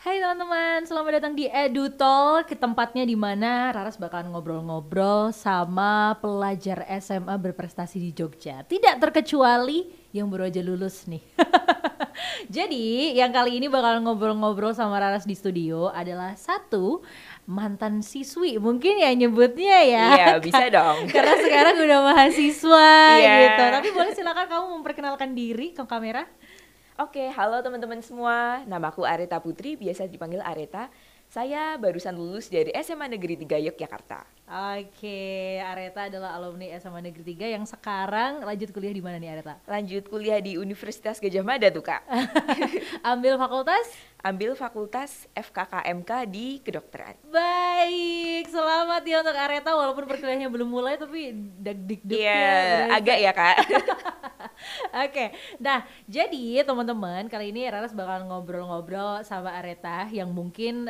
Hai teman-teman, selamat datang di EduTalk, ke tempatnya di mana Raras bakalan ngobrol-ngobrol sama pelajar SMA berprestasi di Jogja. Tidak terkecuali yang baru aja lulus nih. Jadi, yang kali ini bakalan ngobrol-ngobrol sama Raras di studio adalah satu mantan siswi, mungkin ya nyebutnya ya. Iya, bisa dong. Karena sekarang udah mahasiswa Iya. gitu. Tapi boleh silakan kamu memperkenalkan diri ke kamera. Oke, halo teman-teman semua. Namaku Areta Putri, biasa dipanggil Areta. Saya barusan lulus dari SMA Negeri 3 Yogyakarta. Oke, Areta adalah alumni SMA Negeri 3 yang sekarang lanjut kuliah di mana nih Areta? Lanjut kuliah di Universitas Gadjah Mada tuh, Kak. Ambil fakultas? Ambil fakultas FKKMK di kedokteran. Baik, selamat ya untuk Areta walaupun perkuliahannya belum mulai tapi deg-deg-degnya Iya, berasa. agak ya, Kak. Oke, nah jadi teman-teman kali ini Raras bakal ngobrol-ngobrol sama Areta yang mungkin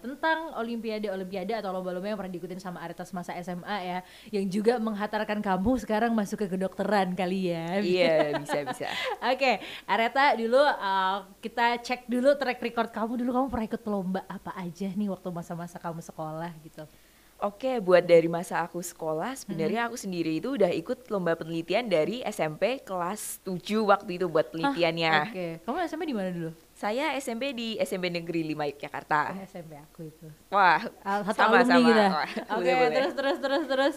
tentang olimpiade atau lomba-lomba yang pernah diikutin sama Areta semasa SMA ya, yang juga menghantarkan kamu sekarang masuk ke kedokteran kali ya. Iya, bisa. Oke, Areta dulu kita cek dulu track record kamu dulu, kamu pernah ikut lomba apa aja nih waktu masa-masa kamu sekolah gitu. Oke, buat dari masa aku sekolah, sebenarnya aku sendiri itu udah ikut lomba penelitian dari SMP kelas 7 waktu itu buat penelitiannya. Oke, kamu SMP di mana dulu? Saya SMP di SMP Negeri 5 Yogyakarta. SMP aku itu. Wah, Satu sama-sama. alumni kita. Wah, Oke, boleh. terus.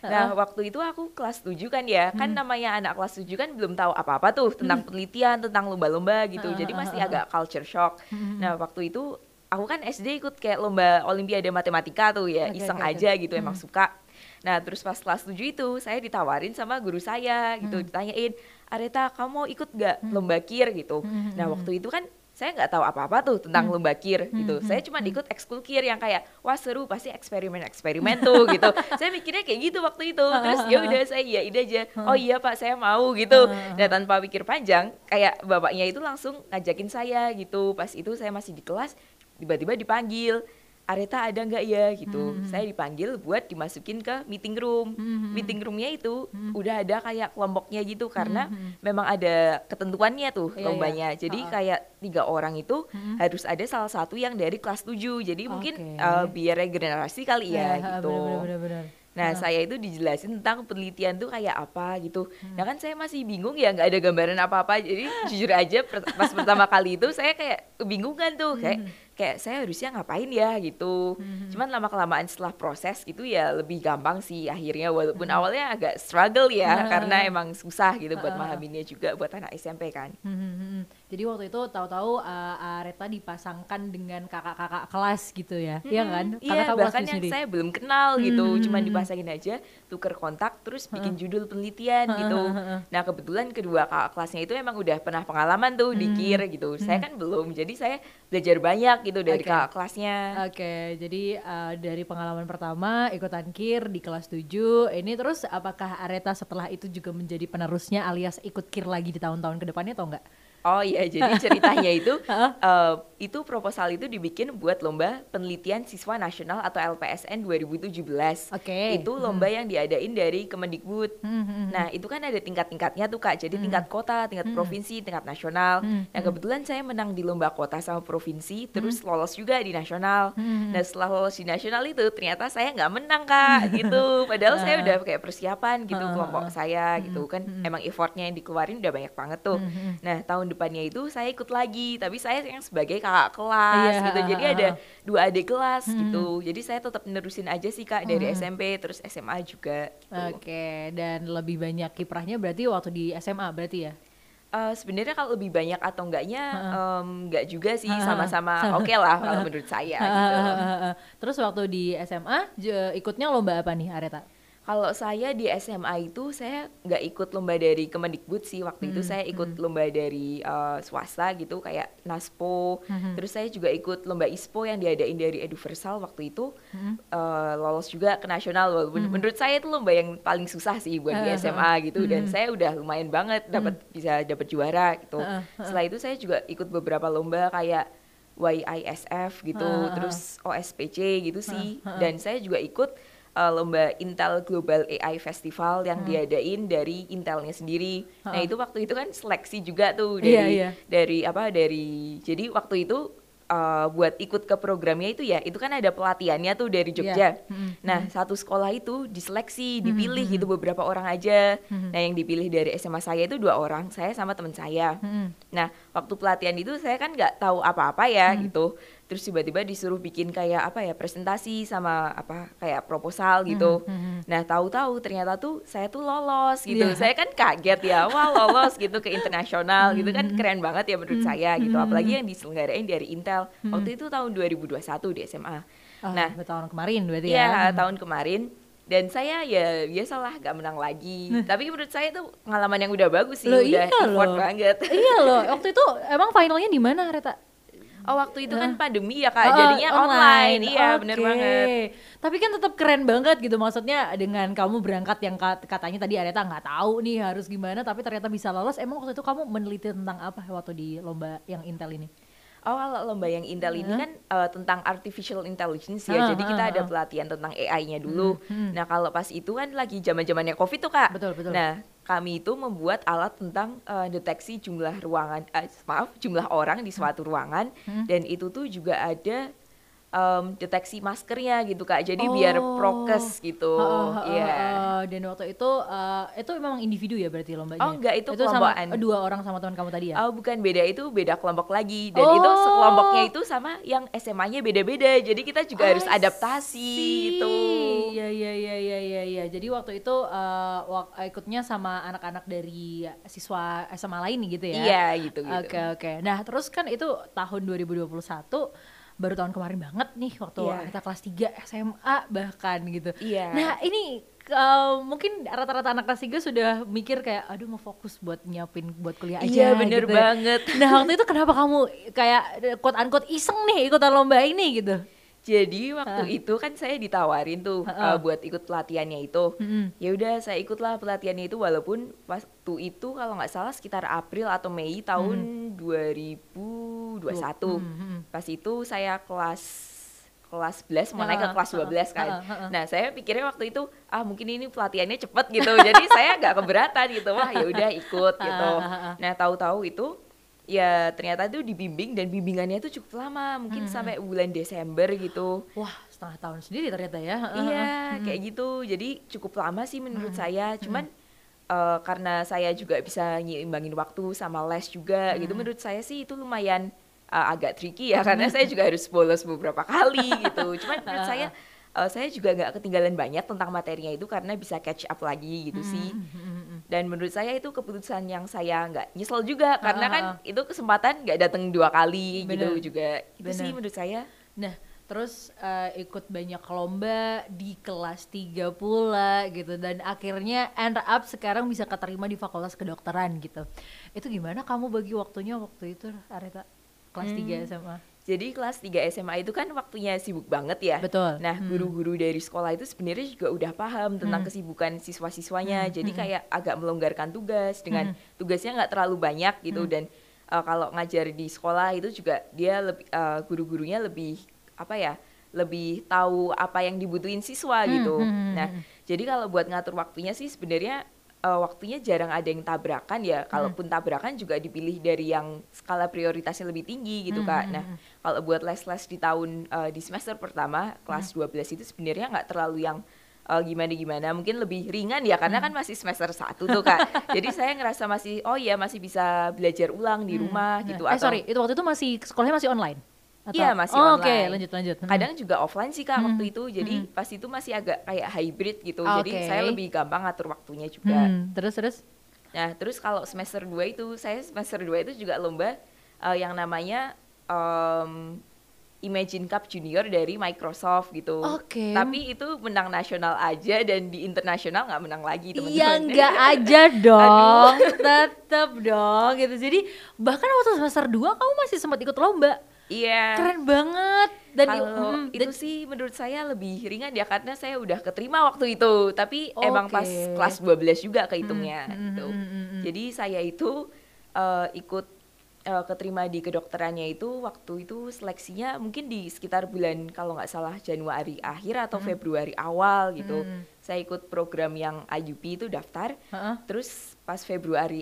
Nah, waktu itu aku kelas 7 kan ya, kan namanya anak kelas 7 kan belum tahu apa-apa tuh tentang penelitian, tentang lomba-lomba gitu. Jadi masih agak culture shock. Nah, waktu itu aku kan SD ikut kayak lomba olimpiade matematika tuh ya, Oke. iseng aja gitu, emang suka. Nah, terus pas kelas 7 itu saya ditawarin sama guru saya gitu, ditanyain, "Areta, kamu mau ikut gak lomba KIR?" gitu. Nah, waktu itu kan saya nggak tahu apa-apa tuh tentang lomba KIR gitu. Saya cuma ikut ekskul KIR yang kayak, wah seru, pasti eksperimen tuh gitu. Saya mikirnya kayak gitu waktu itu. Terus ya udah saya iyain aja. Oh iya Pak, saya mau gitu. Nah, tanpa pikir panjang, kayak bapaknya itu langsung ngajakin saya gitu. Pas itu saya masih di kelas, tiba-tiba dipanggil, "Areta ada nggak ya?" gitu. Saya dipanggil buat dimasukin ke meeting room. Meeting roomnya itu udah ada kayak kelompoknya gitu karena memang ada ketentuannya tuh Iya, lombanya. iya. Jadi kayak 3 orang itu harus ada salah satu yang dari kelas 7. Jadi mungkin Oke. biar regenerasi kali ya gitu. Bener. Nah, saya itu dijelasin tentang penelitian tuh kayak apa gitu. Nah, kan saya masih bingung ya, nggak ada gambaran apa-apa. Jadi jujur aja pas pertama kali itu saya kayak kebingungan tuh, kayak saya harusnya ngapain ya gitu. Cuman lama-kelamaan setelah proses gitu ya lebih gampang sih akhirnya, walaupun awalnya agak struggle ya karena emang susah gitu buat mahaminnya juga buat anak SMP kan. Jadi waktu itu tahu-tahu Areta dipasangkan dengan kakak-kakak kelas gitu ya, iya kan? Karena Iya, kamu bahkan kelas yang sendiri. saya belum kenal gitu, cuman dipasangin aja, tuker kontak, terus bikin judul penelitian gitu. Nah, kebetulan kedua kakak kelasnya itu emang udah pernah pengalaman tuh di KIR gitu. Saya kan belum, jadi saya belajar banyak gitu dari Oke. kakak kelasnya. Oke, jadi dari pengalaman pertama ikutan KIR di kelas 7, ini terus apakah Areta setelah itu juga menjadi penerusnya alias ikut KIR lagi di tahun-tahun kedepannya atau enggak? Oh iya, jadi ceritanya itu proposal itu dibikin buat lomba penelitian siswa nasional atau LPSN 2017. Oke. Itu lomba yang diadain dari Kemendikbud. Nah, itu kan ada tingkat-tingkatnya tuh Kak. Jadi tingkat kota, tingkat provinsi, tingkat nasional. Nah, kebetulan saya menang di lomba kota sama provinsi, terus lolos juga di nasional. Nah, setelah lolos di nasional itu ternyata saya nggak menang Kak, gitu. Padahal saya udah kayak persiapan gitu kelompok saya gitu kan. Emang effortnya yang dikeluarin udah banyak banget tuh. Nah, tahun depannya itu saya ikut lagi, tapi saya yang sebagai kakak kelas Iya, gitu. Jadi ada 2 adik kelas gitu. Jadi saya tetap nerusin aja sih Kak dari SMP terus SMA juga gitu. Oke, dan lebih banyak kiprahnya berarti waktu di SMA berarti ya? Sebenarnya kalau lebih banyak atau enggaknya enggak juga sih, sama-sama oke lah kalau menurut saya gitu. Terus waktu di SMA ikutnya lomba apa nih Areta? Kalau saya di SMA itu saya nggak ikut lomba dari Kemendikbud sih, waktu itu saya ikut lomba dari swasta gitu kayak Naspo. Terus saya juga ikut lomba ISPO yang diadain dari Eduversal waktu itu, lolos juga ke nasional, walaupun menurut saya itu lomba yang paling susah sih buat di SMA gitu, dan saya udah lumayan banget bisa dapat juara gitu. Setelah itu saya juga ikut beberapa lomba kayak YISF gitu, terus OSPC gitu sih, dan saya juga ikut lomba Intel Global AI Festival yang diadain dari Intelnya sendiri. Nah, itu waktu itu kan seleksi juga tuh Iya. dari jadi waktu itu buat ikut ke programnya itu ya, itu kan ada pelatihannya tuh dari Jogja. Nah, satu sekolah itu diseleksi, dipilih gitu beberapa orang aja. Nah, yang dipilih dari SMA saya itu 2 orang, saya sama teman saya. Nah, waktu pelatihan itu saya kan nggak tahu apa-apa ya gitu. Terus tiba-tiba disuruh bikin kayak apa ya, presentasi sama apa kayak proposal gitu. Nah, tahu-tahu ternyata tuh saya tuh lolos gitu. Saya kan kaget ya, wah lolos gitu ke internasional gitu kan, keren banget ya menurut saya gitu. Apalagi yang diselenggarain dari Intel. Waktu itu tahun 2021 di SMA. Nah, tahun kemarin berarti ya. Tahun kemarin. Dan saya ya biasalah gak menang lagi. Tapi menurut saya itu pengalaman yang udah bagus sih, udah effort banget. Iya loh, waktu itu emang finalnya di mana, Reta? Oh, waktu itu kan pandemi ya Kak, jadinya online. Iya, bener banget. Tapi kan tetap keren banget gitu, maksudnya dengan kamu berangkat yang katanya tadi Areta nggak tahu nih harus gimana, tapi ternyata bisa lolos. Emang waktu itu kamu meneliti tentang apa waktu di lomba yang Intel ini? Oh, kalau lomba yang Intel ini kan tentang artificial intelligence ya. Jadi kita ada pelatihan tentang AI-nya dulu. Nah, kalau pas itu kan lagi zaman-zamannya COVID tuh Kak. Betul. Nah, kami itu membuat alat tentang deteksi jumlah jumlah orang di suatu ruangan, dan itu tuh juga ada deteksi maskernya gitu Kak. Jadi biar prokes gitu. Iya. Dan waktu itu memang individu ya berarti lombanya? Oh enggak, itu Sama kelompokan. 2 orang sama teman kamu tadi ya? Oh bukan, itu beda kelompok lagi. Dan itu sekelompoknya itu sama yang SMA-nya beda-beda. Jadi kita juga harus adaptasi gitu. Iya. Jadi waktu itu ikutnya sama anak-anak dari siswa SMA lain gitu ya? Iya gitu. Oke. Nah terus kan itu tahun 2021, baru tahun kemarin banget nih waktu kita kelas 3 SMA bahkan gitu. Nah ini mungkin rata-rata anak kelas 3 sudah mikir kayak aduh mau fokus buat nyiapin buat kuliah aja. Iya bener gitu. banget. Nah waktu itu kenapa kamu kayak quote-unquote iseng nih ikutan lomba ini gitu? Jadi waktu itu kan saya ditawarin tuh buat ikut pelatihannya itu. Ya udah saya ikutlah pelatihannya itu, walaupun waktu itu kalau nggak salah sekitar April atau Mei tahun 2021. Pas itu saya kelas 11 mau naik ke kelas 12 kan. Nah, saya pikirnya waktu itu mungkin ini pelatihannya cepet gitu. Jadi saya nggak keberatan gitu. Wah, ya udah ikut gitu. Nah, tahu-tahu itu ya ternyata tuh dibimbing, dan bimbingannya tuh cukup lama, mungkin sampai bulan Desember gitu. Wah, setengah tahun sendiri ternyata ya. Iya, kayak gitu. Jadi cukup lama sih menurut saya. Cuman karena saya juga bisa nyimbangin waktu sama les juga gitu, menurut saya sih itu lumayan agak tricky ya, karena saya juga harus bolos beberapa kali gitu. Cuman menurut saya juga nggak ketinggalan banyak tentang materinya itu, karena bisa catch up lagi gitu sih. Dan menurut saya itu keputusan yang saya nggak nyesel juga, karena kan itu kesempatan nggak datang 2 kali gitu juga. Itu sih menurut saya. Nah, terus ikut banyak lomba di kelas 3 pula gitu, dan akhirnya end up sekarang bisa keterima di Fakultas Kedokteran gitu. Itu gimana kamu bagi waktunya waktu itu, Areta? Kelas 3 SMA. Jadi kelas 3 SMA itu kan waktunya sibuk banget ya. Betul. Nah, guru-guru dari sekolah itu sebenarnya juga udah paham tentang kesibukan siswa-siswanya. Jadi kayak agak melonggarkan tugas, dengan tugasnya nggak terlalu banyak gitu. Dan kalau ngajar di sekolah itu juga dia lebih guru-gurunya lebih lebih tahu apa yang dibutuhin siswa gitu. Nah, jadi kalau buat ngatur waktunya sih sebenarnya waktunya jarang ada yang tabrakan ya. Kalaupun tabrakan juga dipilih dari yang skala prioritasnya lebih tinggi gitu Kak. Nah, kalau buat les-les di di semester pertama kelas 12 itu sebenarnya nggak terlalu yang gimana-gimana, mungkin lebih ringan ya, karena kan masih semester 1 tuh Kak. Jadi saya ngerasa masih masih bisa belajar ulang di rumah gitu. Itu waktu itu sekolahnya masih online? Iya, masih online. Oke, lanjut. Kadang juga offline sih Kak waktu itu. Jadi pas itu masih agak kayak hybrid gitu. Jadi saya lebih gampang ngatur waktunya juga. Terus? Nah, terus kalau semester 2 itu, saya semester 2 itu juga lomba yang namanya Imagine Cup Junior dari Microsoft gitu. Tapi itu menang nasional aja, dan di internasional nggak menang lagi teman-teman. Iya, nggak aja dong. Tetep dong gitu. Jadi bahkan waktu semester 2 kamu masih sempat ikut lomba. Iya. Keren banget. Dan kalau itu sih menurut saya lebih ringan ya, karena saya udah keterima waktu itu. Tapi emang pas kelas 12 juga kehitungnya gitu. Jadi saya itu ikut keterima di kedokterannya itu, waktu itu seleksinya mungkin di sekitar bulan kalau nggak salah Januari akhir atau Februari awal gitu. Saya ikut program yang IUP itu daftar. Terus pas Februari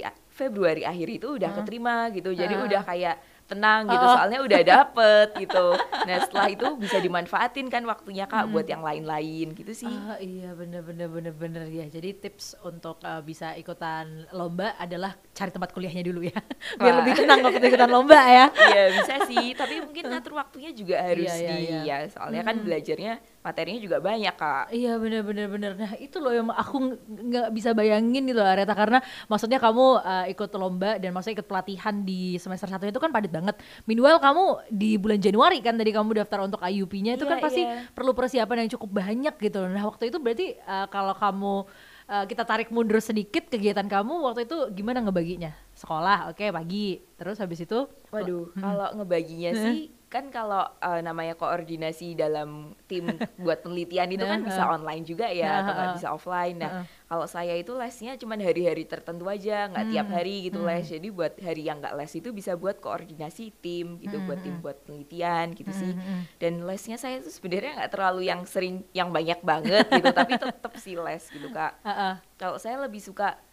akhir itu udah keterima gitu. Jadi udah kayak tenang gitu, soalnya udah dapet gitu. Nah setelah itu bisa dimanfaatin kan waktunya Kak buat yang lain-lain gitu sih. Iya bener ya. Jadi tips untuk bisa ikutan lomba adalah cari tempat kuliahnya dulu ya. Biar Wah. lebih tenang waktu ikutan lomba ya. Iya bisa sih, tapi mungkin ngatur waktunya juga harus Iya. ya soalnya kan belajarnya materinya juga banyak Kak. Iya bener. Nah itu loh yang aku nggak bisa bayangin gitu Areta, karena maksudnya kamu ikut lomba dan maksudnya ikut pelatihan di semester 1 itu kan padat banget. Meanwhile kamu di bulan Januari kan tadi kamu daftar untuk IUP-nya itu kan pasti perlu persiapan yang cukup banyak gitu. Nah waktu itu berarti kalau kamu kita tarik mundur sedikit kegiatan kamu waktu itu gimana ngebaginya? Sekolah, oke, pagi. Terus habis itu? Waduh, kalau ngebaginya sih kan kalau namanya koordinasi dalam tim buat penelitian itu kan bisa online juga ya atau nggak bisa offline. Nah, kalau saya itu lesnya cuma hari-hari tertentu aja, nggak tiap hari gitu les. Jadi buat hari yang nggak les itu bisa buat koordinasi tim gitu, buat tim buat penelitian gitu sih. Dan lesnya saya itu sebenarnya nggak terlalu yang sering, yang banyak banget gitu, tapi tetap sih les gitu Kak. Kalau saya lebih suka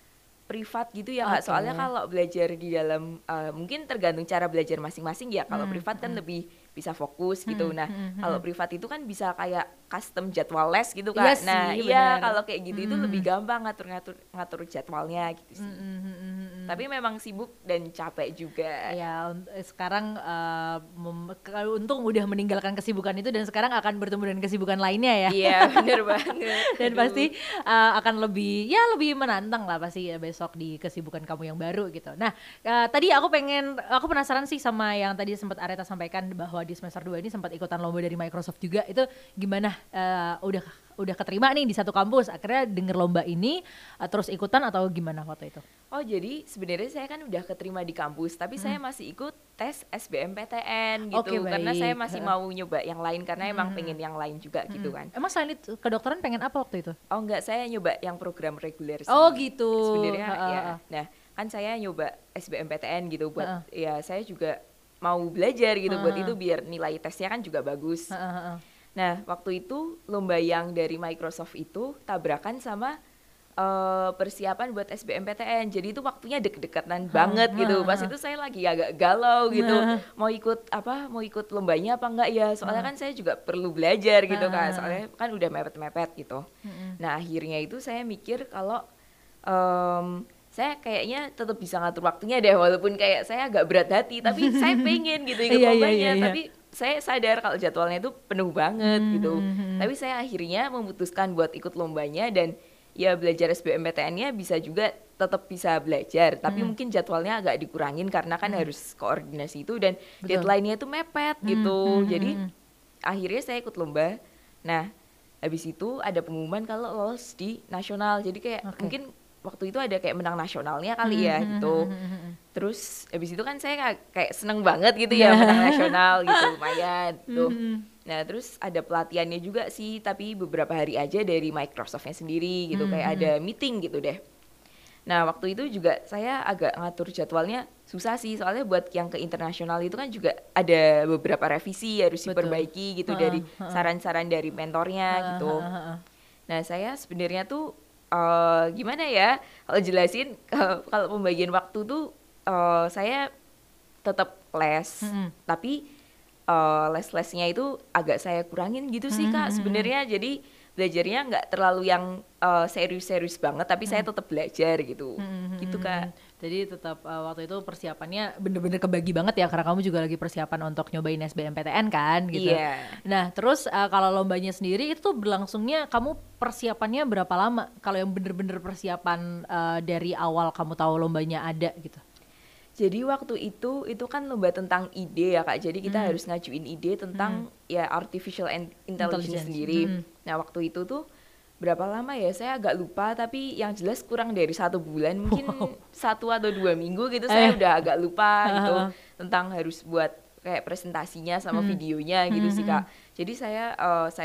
privat gitu ya Kak, soalnya kalau belajar di dalam mungkin tergantung cara belajar masing-masing ya. Kalau privat kan lebih bisa fokus gitu. Nah kalau privat itu kan bisa kayak custom jadwal les gitu Kak. Iya kalau kayak gitu itu lebih gampang ngatur jadwalnya gitu sih. Tapi memang sibuk dan capek juga. Ya sekarang untung udah meninggalkan kesibukan itu dan sekarang akan bertemu dengan kesibukan lainnya ya. Iya bener banget. Dan pasti akan lebih menantang lah pasti ya besok di kesibukan kamu yang baru gitu. Nah tadi aku penasaran sih sama yang tadi sempat Areta sampaikan bahwa di semester 2 ini sempat ikutan lomba dari Microsoft juga. Itu gimana? Udah keterima nih di satu kampus, akhirnya denger lomba ini terus ikutan atau gimana waktu itu? Oh jadi sebenarnya saya kan udah keterima di kampus, tapi saya masih ikut tes SBMPTN gitu. Karena saya masih mau nyoba yang lain karena emang pengen yang lain juga gitu kan. Emang selain itu kedokteran pengen apa waktu itu? Oh enggak, saya nyoba yang program reguler sih. Oh gitu. Sebenarnya ya. Nah kan saya nyoba SBMPTN gitu buat ya saya juga mau belajar gitu buat itu biar nilai tesnya kan juga bagus. Nah waktu itu lomba yang dari Microsoft itu tabrakan sama persiapan buat SBMPTN, jadi itu waktunya deket-deketan banget gitu. Pas itu saya lagi agak galau gitu, mau ikut lombanya apa enggak ya, soalnya kan saya juga perlu belajar gitu kan, soalnya kan udah mepet-mepet gitu. Nah akhirnya itu saya mikir kalau saya kayaknya tetap bisa ngatur waktunya deh, walaupun kayak saya agak berat hati, tapi saya pengen gitu ikut lombanya. Tapi saya sadar kalau jadwalnya itu penuh banget gitu. Tapi saya akhirnya memutuskan buat ikut lombanya dan ya belajar SBMPTN-nya bisa juga tetap bisa belajar, tapi mungkin jadwalnya agak dikurangin karena kan harus koordinasi itu dan deadline-nya itu mepet gitu. Jadi akhirnya saya ikut lomba. Nah, habis itu ada pengumuman kalau lolos di nasional. Jadi kayak mungkin waktu itu ada kayak menang nasionalnya kali ya gitu. Terus habis itu kan saya kayak seneng banget gitu ya menang nasional gitu, lumayan tuh. Nah terus ada pelatihannya juga sih, tapi beberapa hari aja dari Microsoft-nya sendiri gitu, kayak ada meeting gitu deh. Nah waktu itu juga saya agak ngatur jadwalnya susah sih, soalnya buat yang ke internasional itu kan juga ada beberapa revisi harus diperbaiki gitu dari saran-saran dari mentornya gitu. Nah saya sebenarnya tuh gimana ya kalau jelasin, kalau pembagian waktu tuh saya tetap les, tapi les-lesnya itu agak saya kurangin gitu sih Kak sebenarnya. Jadi belajarnya nggak terlalu yang serius-serius banget, tapi saya tetap belajar gitu, gitu Kak. Jadi tetap waktu itu persiapannya bener-bener kebagi banget ya, karena kamu juga lagi persiapan untuk nyobain SBMPTN kan gitu. Nah terus kalau lombanya sendiri itu berlangsungnya kamu persiapannya berapa lama? Kalau yang bener-bener persiapan dari awal kamu tahu lombanya ada gitu. Jadi waktu itu kan lomba tentang ide ya Kak. Jadi kita harus ngajuin ide tentang ya artificial intelligence sendiri. Nah waktu itu tuh berapa lama ya? Saya agak lupa, tapi yang jelas kurang dari 1 bulan, mungkin 1 atau 2 minggu gitu. Saya udah agak lupa gitu tentang harus buat kayak presentasinya sama videonya gitu sih Kak. Jadi saya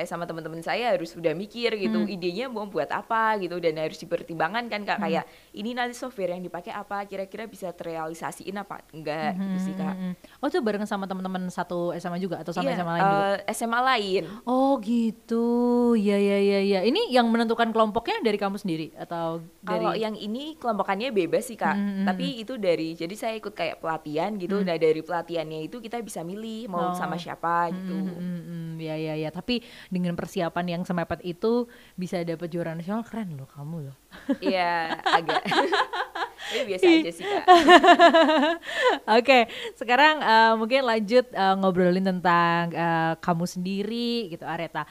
sama teman-teman saya harus sudah mikir gitu, idenya mau buat apa gitu, dan harus dipertimbangkan kan Kak, kayak ini nanti software yang dipakai apa, kira-kira bisa terrealisasiin apa enggak gitu sih Kak. Oh, itu bareng sama teman-teman satu SMA juga atau sama Iya, SMA lain juga? SMA lain. Oh gitu, ya ya ya ya. Ini yang menentukan kelompoknya dari kamu sendiri atau Kalau dari? yang ini kelompokannya bebas sih Kak, tapi itu jadi saya ikut kayak pelatihan gitu, nah dari pelatihannya itu kita bisa milih mau sama siapa gitu. Ya ya ya. Tapi dengan persiapan yang semepet itu bisa dapet juara nasional, keren loh kamu loh. Iya, agak. Tapi biasa aja sih Kak. Oke, sekarang mungkin lanjut ngobrolin tentang kamu sendiri gitu, Aretha.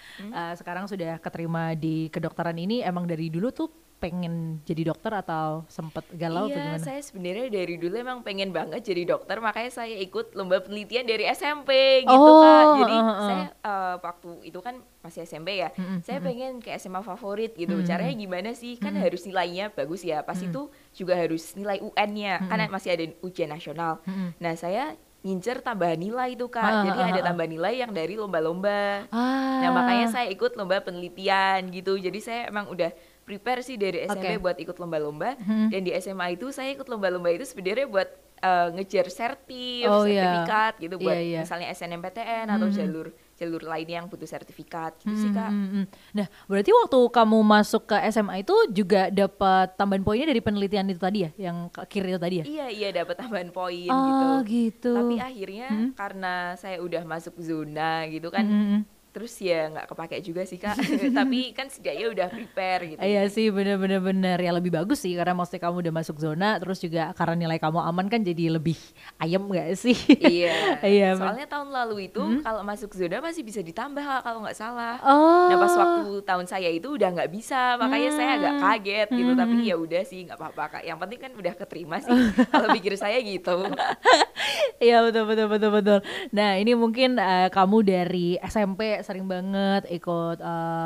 Sekarang sudah keterima di kedokteran ini, emang dari dulu tuh pengen jadi dokter atau sempet galau atau Iya, gimana? saya sebenarnya dari dulu emang pengen banget jadi dokter, makanya saya ikut lomba penelitian dari SMP gitu Kak. Jadi saya waktu itu kan masih SMP ya, saya pengen ke SMA favorit gitu. Caranya gimana sih? Kan harus nilainya bagus ya. Pas itu juga harus nilai UN-nya, kan masih ada ujian nasional. Nah, saya ngincer tambahan nilai tuh Kak. Jadi ada tambahan nilai yang dari lomba-lomba. Nah, makanya saya ikut lomba penelitian gitu. Jadi saya emang udah prepare sih dari SMP buat ikut lomba-lomba, dan di SMA itu saya ikut lomba-lomba itu sebenarnya buat ngejar sertifikat gitu, buat misalnya SNMPTN atau jalur lain yang butuh sertifikat gitu sih Kak. Nah, berarti waktu kamu masuk ke SMA itu juga dapat tambahan poinnya dari penelitian itu tadi ya, yang kiri itu tadi ya? Iya dapat tambahan poin Oh gitu. gitu. Tapi akhirnya karena saya udah masuk zona gitu kan, terus ya nggak kepake juga sih Kak. Tapi kan setidaknya udah prepare gitu. Iya sih, bener ya, lebih bagus sih karena maksudnya kamu udah masuk zona, terus juga karena nilai kamu aman kan jadi lebih ayem gak sih? Iya, Iya. soalnya tahun lalu itu kalau masuk zona masih bisa ditambah Kak, kalau nggak salah. Oh. Nah pas waktu tahun saya itu udah nggak bisa, makanya saya agak kaget gitu. Tapi ya udah sih, nggak apa-apa Kak. Yang penting kan udah keterima sih. Kalau pikir saya gitu. Iya, betul. Nah, ini mungkin kamu dari SMP sering banget ikut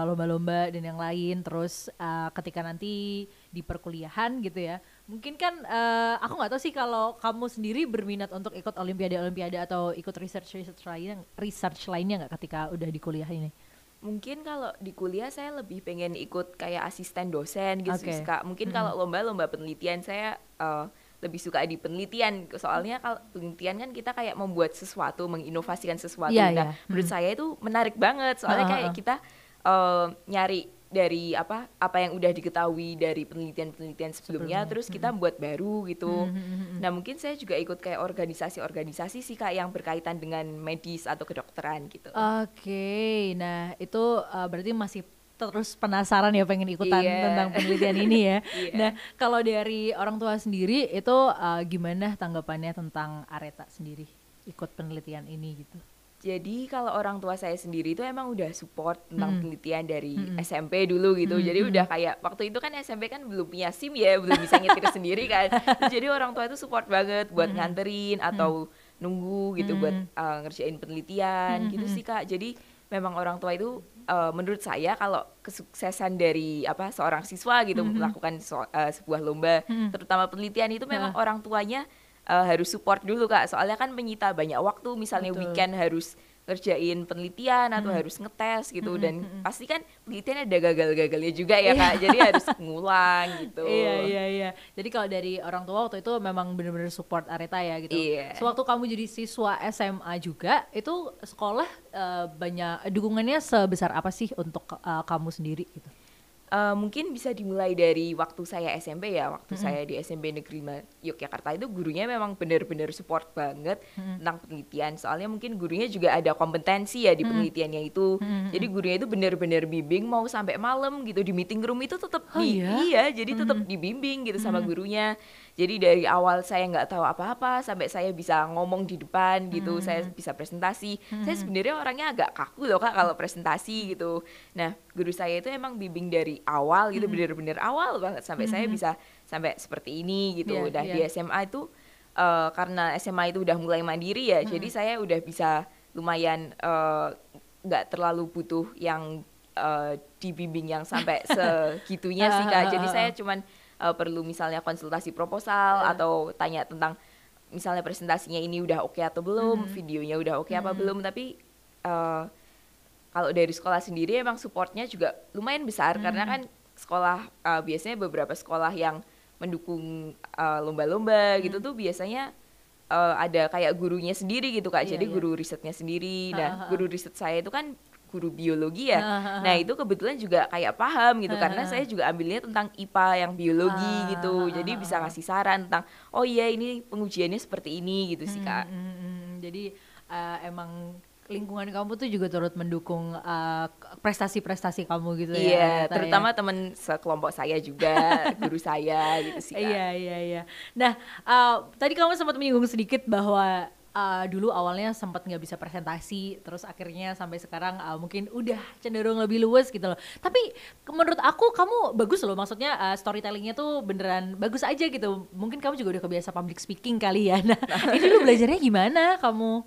lomba-lomba dan yang lain, terus ketika nanti di perkuliahan gitu ya, mungkin kan aku nggak tahu sih kalau kamu sendiri berminat untuk ikut olimpiade atau ikut research lainnya nggak ketika udah di kuliah ini? Mungkin kalau di kuliah saya lebih pengen ikut kayak asisten dosen gitu sih Kak. Mungkin kalau lomba-lomba penelitian saya lebih suka di penelitian, soalnya kalau penelitian kan kita kayak membuat sesuatu, menginovasikan sesuatu. Nah, menurut saya itu menarik banget, soalnya kayak kita nyari dari apa yang udah diketahui dari penelitian sebelumnya, terus kita buat baru gitu. Nah, mungkin saya juga ikut kayak organisasi sih Kak yang berkaitan dengan medis atau kedokteran gitu. Oke, nah itu berarti masih terus penasaran ya pengen ikutan tentang penelitian ini ya. Nah, kalau dari orang tua sendiri itu gimana tanggapannya tentang Aretha sendiri ikut penelitian ini gitu? Jadi kalau orang tua saya sendiri itu emang udah support tentang penelitian dari SMP dulu gitu. Jadi udah kayak waktu itu kan SMP kan belum punya SIM ya, belum bisa nyetir sendiri kan. Jadi orang tua itu support banget buat nganterin atau nunggu gitu buat ngerjain penelitian gitu sih Kak. Jadi memang orang tua itu menurut saya kalau kesuksesan dari seorang siswa gitu melakukan sebuah lomba, terutama penelitian itu memang orang tuanya harus support dulu Kak, soalnya kan menyita banyak waktu, misalnya weekend harus ngerjain penelitian atau harus ngetes gitu, dan pasti kan penelitian ada gagal-gagalnya juga ya Kak, jadi harus ngulang gitu. Iya. Jadi kalau dari orang tua waktu itu memang benar-benar support Aretha ya gitu. Sewaktu kamu jadi siswa SMA juga, itu sekolah banyak dukungannya sebesar apa sih untuk kamu sendiri gitu? Mungkin bisa dimulai dari waktu saya SMP ya, waktu saya di SMP Negeri Yogyakarta itu gurunya memang benar-benar support banget tentang penelitian, soalnya mungkin gurunya juga ada kompetensi ya di penelitiannya itu, jadi gurunya itu benar-benar bimbing mau sampai malam gitu, di meeting room itu tetap jadi tetap dibimbing gitu sama gurunya. Jadi dari awal saya nggak tahu apa-apa sampai saya bisa ngomong di depan gitu, saya bisa presentasi. Saya sebenarnya orangnya agak kaku loh Kak kalau presentasi gitu. Nah, guru saya itu emang bimbing dari awal gitu, bener-bener awal banget sampai saya bisa sampai seperti ini gitu. Di SMA itu karena SMA itu udah mulai mandiri ya, jadi saya udah bisa lumayan nggak terlalu butuh yang dibimbing yang sampai segitunya sih Kak. Jadi saya cuman perlu misalnya konsultasi proposal atau tanya tentang misalnya presentasinya ini udah oke atau belum, videonya udah oke apa belum, tapi kalau dari sekolah sendiri emang supportnya juga lumayan besar karena kan sekolah biasanya beberapa sekolah yang mendukung lomba-lomba gitu tuh biasanya ada kayak gurunya sendiri gitu Kak. Jadi guru risetnya sendiri. Nah, guru riset saya itu kan guru biologi ya. Nah, itu kebetulan juga kayak paham gitu karena saya juga ambilnya tentang IPA yang biologi gitu. Jadi bisa ngasih saran tentang oh iya ini pengujiannya seperti ini gitu sih Kak. Jadi emang lingkungan kamu tuh juga turut mendukung prestasi-prestasi kamu gitu ya. Iya, terutama teman sekelompok saya juga, guru saya gitu sih Kak. Iya. Nah, tadi kamu sempat menyinggung sedikit bahwa dulu awalnya sempat nggak bisa presentasi, terus akhirnya sampai sekarang mungkin udah cenderung lebih luwes gitu loh. Tapi menurut aku kamu bagus loh, maksudnya storytellingnya tuh beneran bagus aja gitu. Mungkin kamu juga udah kebiasa public speaking kali ya. Nah, ini dulu belajarnya gimana kamu?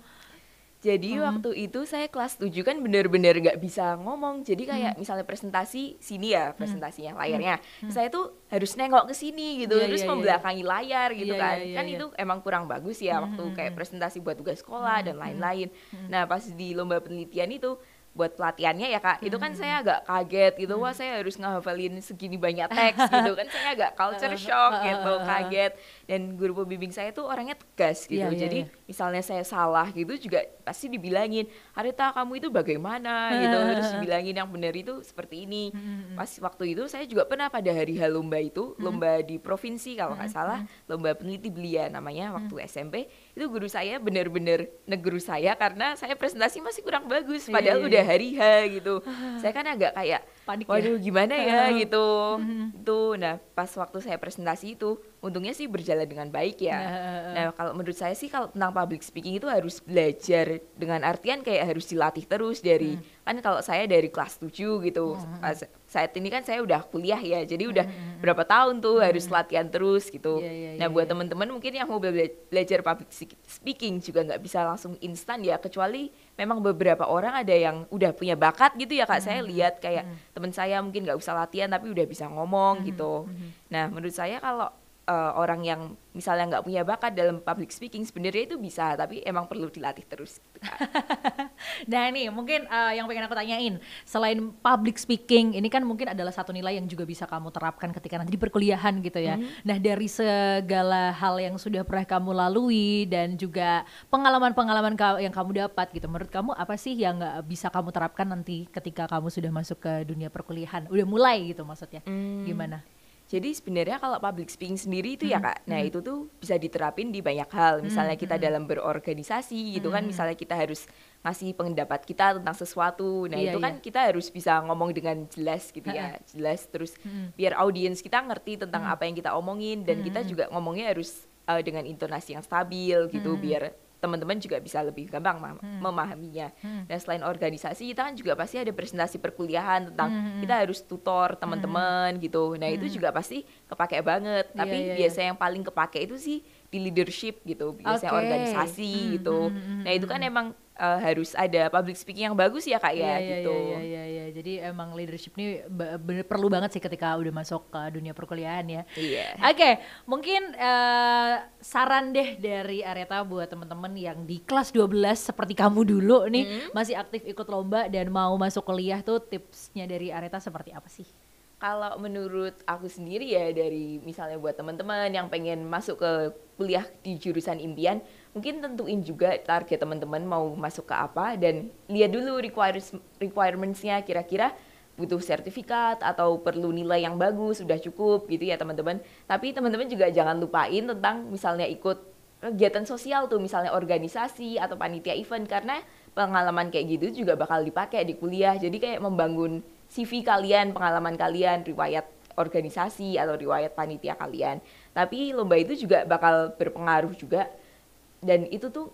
Jadi waktu itu saya kelas 7 kan bener-bener gak bisa ngomong. Jadi kayak misalnya presentasi sini ya, presentasinya layarnya. Saya tuh harus nengok ke sini gitu, terus membelakangi layar gitu kan. Kan itu emang kurang bagus ya waktu kayak presentasi buat tugas sekolah dan lain-lain. Nah, pas di lomba penelitian itu buat pelatihannya ya Kak, itu kan saya agak kaget gitu, wah saya harus ngehafalin segini banyak teks gitu kan, saya agak culture shock gitu, kaget. Dan guru pembimbing saya tuh orangnya tegas gitu, jadi misalnya saya salah gitu juga pasti dibilangin, Areta kamu itu bagaimana gitu, terus dibilangin yang benar itu seperti ini. Pas waktu itu saya juga pernah pada hari H lomba itu, lomba di provinsi kalau nggak salah, lomba peneliti belia namanya waktu SMP, itu guru saya benar-benar negur saya karena saya presentasi masih kurang bagus, padahal udah hari H gitu. Saya kan agak kayak panik, waduh gimana ya gitu. Itu nah pas waktu saya presentasi itu untungnya sih berjalan dengan baik ya. Nah kalau menurut saya sih kalau tentang public speaking itu harus belajar dengan artian kayak harus dilatih terus dari kan kalau saya dari kelas 7 gitu. Saat ini kan saya udah kuliah ya. Jadi udah berapa tahun tuh harus latihan terus gitu. Nah buat teman-teman mungkin yang mau belajar public speaking juga nggak bisa langsung instan ya, kecuali memang beberapa orang ada yang udah punya bakat gitu ya Kak. Saya lihat kayak teman saya mungkin nggak usah latihan tapi udah bisa ngomong gitu. Nah menurut saya kalau orang yang misalnya nggak punya bakat dalam public speaking sebenarnya itu bisa, tapi emang perlu dilatih terus gitu, Kak. Nah nih mungkin yang pengen aku tanyain, selain public speaking ini kan mungkin adalah satu nilai yang juga bisa kamu terapkan ketika nanti di perkuliahan gitu ya. Nah dari segala hal yang sudah pernah kamu lalui dan juga pengalaman-pengalaman yang kamu dapat gitu, menurut kamu apa sih yang bisa kamu terapkan nanti ketika kamu sudah masuk ke dunia perkuliahan, udah mulai gitu maksudnya, gimana? Jadi sebenarnya kalau public speaking sendiri itu ya Kak, nah itu tuh bisa diterapin di banyak hal. Misalnya kita dalam berorganisasi gitu kan, misalnya kita harus ngasih pendapat kita tentang sesuatu. Nah itu kan kita harus bisa ngomong dengan jelas gitu ya, jelas terus biar audiens kita ngerti tentang apa yang kita omongin, dan kita juga ngomongnya harus dengan intonasi yang stabil gitu, biar teman-teman juga bisa lebih gampang memahaminya. Dan selain organisasi, kita kan juga pasti ada presentasi perkuliahan tentang kita harus tutor teman-teman gitu. Nah itu juga pasti kepake banget. Tapi biasanya yang paling kepake itu sih di leadership gitu, biasanya organisasi gitu. Nah itu kan emang harus ada public speaking yang bagus ya Kak ya gitu. Iya. Jadi emang leadership ini perlu banget sih ketika udah masuk ke dunia perkuliahan ya. Oke, mungkin saran deh dari Areta buat teman-teman yang di kelas 12 seperti kamu dulu nih, masih aktif ikut lomba dan mau masuk kuliah tuh, tipsnya dari Areta seperti apa sih? Kalau menurut aku sendiri ya, dari misalnya buat teman-teman yang pengen masuk ke kuliah di jurusan impian, mungkin tentuin juga target teman-teman mau masuk ke apa, dan lihat dulu requirements-nya, kira-kira butuh sertifikat atau perlu nilai yang bagus, sudah cukup gitu ya teman-teman. Tapi teman-teman juga jangan lupain tentang misalnya ikut kegiatan sosial tuh, misalnya organisasi atau panitia event, karena pengalaman kayak gitu juga bakal dipakai di kuliah. Jadi kayak membangun CV kalian, pengalaman kalian, riwayat organisasi atau riwayat panitia kalian. Tapi lomba itu juga bakal berpengaruh juga, dan itu tuh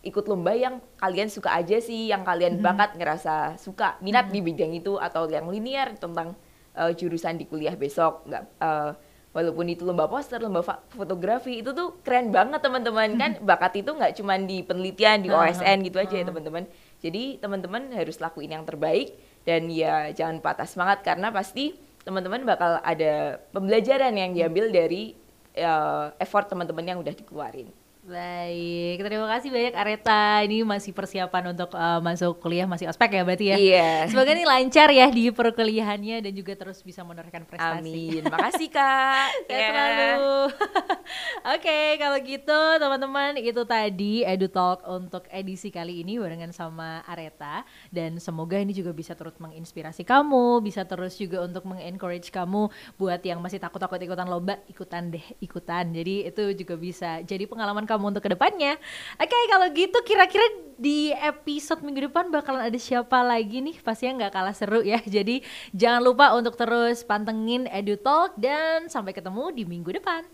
ikut lomba yang kalian suka aja sih, yang kalian bakat, ngerasa suka, minat di bidang itu, atau yang linear tentang jurusan di kuliah besok. Walaupun itu lomba poster, lomba fotografi, itu tuh keren banget teman-teman. Kan bakat itu nggak cuma di penelitian, di OSN gitu aja ya teman-teman. Jadi teman-teman harus lakuin yang terbaik, dan ya jangan patah semangat, karena pasti teman-teman bakal ada pembelajaran yang diambil dari effort teman-teman yang udah dikeluarin. Baik, terima kasih banyak Areta. Ini masih persiapan untuk masuk kuliah, masih ospek ya berarti ya. Iya. Semoga ini lancar ya di perkuliahannya dan juga terus bisa menorehkan prestasi. Amin. Makasih Kak. Sehat selalu. Oke, kalau gitu teman-teman, itu tadi Edu Talk untuk edisi kali ini barengan sama Areta, dan semoga ini juga bisa terus menginspirasi kamu, bisa terus juga untuk mengencourage kamu buat yang masih takut-takut ikutan lomba, ikutan. Jadi itu juga bisa jadi pengalaman kamu untuk kedepannya. Oke, kalau gitu kira-kira di episode minggu depan bakalan ada siapa lagi nih? Pastinya nggak kalah seru ya. Jadi jangan lupa untuk terus pantengin Edu Talk dan sampai ketemu di minggu depan.